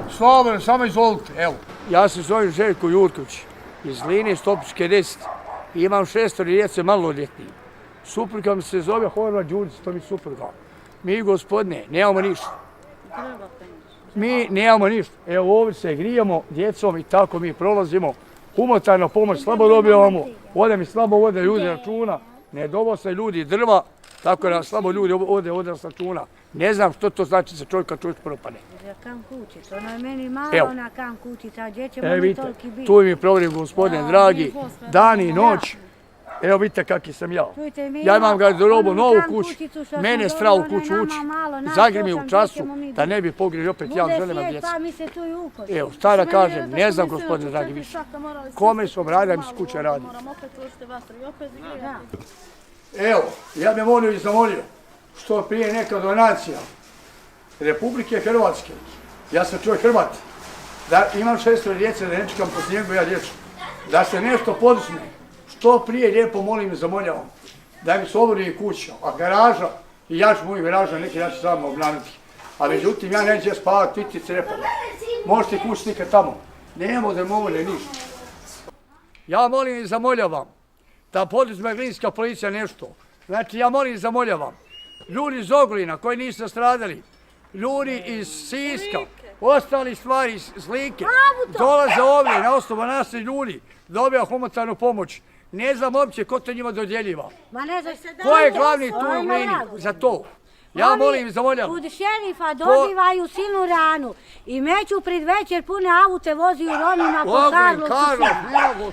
Slobodno, samo izvolite, evo. Ja se zovem Željko Jurković iz Line Stopičke 10. Imam 6 djece maloljetni. Supruga mi se zove Horvat Đurić, to mi supruga. Mi, gospodine, nemamo ništa. Mi nemamo ništa. Evo ovdje se grijemo djecom i tako mi prolazimo. Humanitarna pomoć slabo dobivamo. Ovdje mi slabo vode ljudi računa. Ne dovose ljudi drva, tako da slabo ljudi ovdje s računa. Ne znam što to znači za čovjeka propane. Kam kućica, ona je meni malo ona kam kućica, gdje ćemo mi toliki biti? Tu mi je problem, gospodine dragi, dan i noć. Evo vidite kakvi sam ja. Ja imam garderobu, novu kuću, mene strah u kuću ući, zagrimi u času, da ne bi pogriješio opet ja želim na djeca. Evo, šta da kažem, ne znam gospodine dragi više. Kome su obradio, da mi se kuća radi. Evo, ja bih molio i zamolio, što prije neka donacija Republike Hrvatske, ja sam čovjek Hrvat, da imam 6 djece, da ne čekam po snijegu ja djecu, da se nešto poduzme, što prije lijepo molim i zamoljavam, da mi se obnovi kuća, a garaža, i ja ću moju garaža, neki ja ću samo obnaviti, a međutim ja neću spavati, ti crepala, možete kući slikati tamo, nemamo da molje ništa. Ja molim i zamoljavam, da poduzme Glinska policija nešto, znači ja molim i zamoljavam, ljudi iz Ogulina koji nisu nastradali, ljudi iz Siska, ostali stvari iz Like, dolaze ovdje na osnovu nas ljudi, dobija humanitarnu pomoć. Ne znam uopće ko to njima dodjeljiva. Ko je glavni tu u Glini za to? Ja molim i zamoljavam. Od šerifa dobivaju silnu ranu i meću pred večer pune aute vozi u Romima po Karlovcu.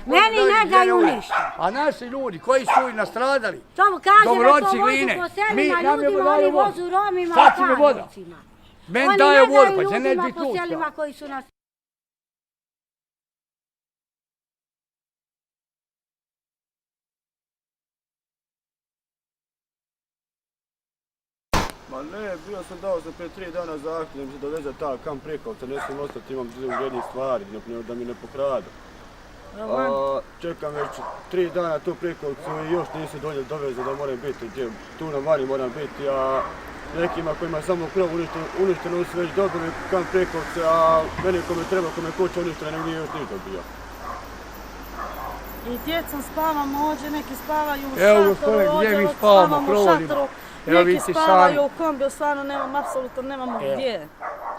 Meni ne daju ništa. A naši ljudi koji su nastradali, to kaže da to vozu po selima ljudima, oni vozu Romima u Karlovcima. Men daje vodu, pa će ne biti tu. Po selima koji su nas... Ma ne, bio sam dao za prije 3 dana zahtjev da mi se doveze ta kam Prekovca, ne smijem ostati, imam vrijednih stvari, naprimjer da mi ne pokradu. Čekam već 3 dana tu Prekovcu i još nisu doveze da moram biti, tu na vani moram biti, a nekima kojima samo krov uništeno su već dobili kam Prekovce, a meni kome treba, kome kuća uništena, nije još ništa bio. I djecom spavamo ovdje, neki spavaju u šatoru, ovdje gdje mi spavamo, provodimo. Neki spavaju u kombiju, stvarno nemam, apsolutno nemamo gdje.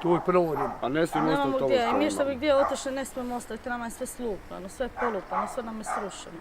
Tu je provodimo. A ne smijem ostati tamo. Nemamo gdje, i mi što bi gdje otišli ne smijemo ostaviti, nama je sve slupano, sve polupano, sve nam je srušeno.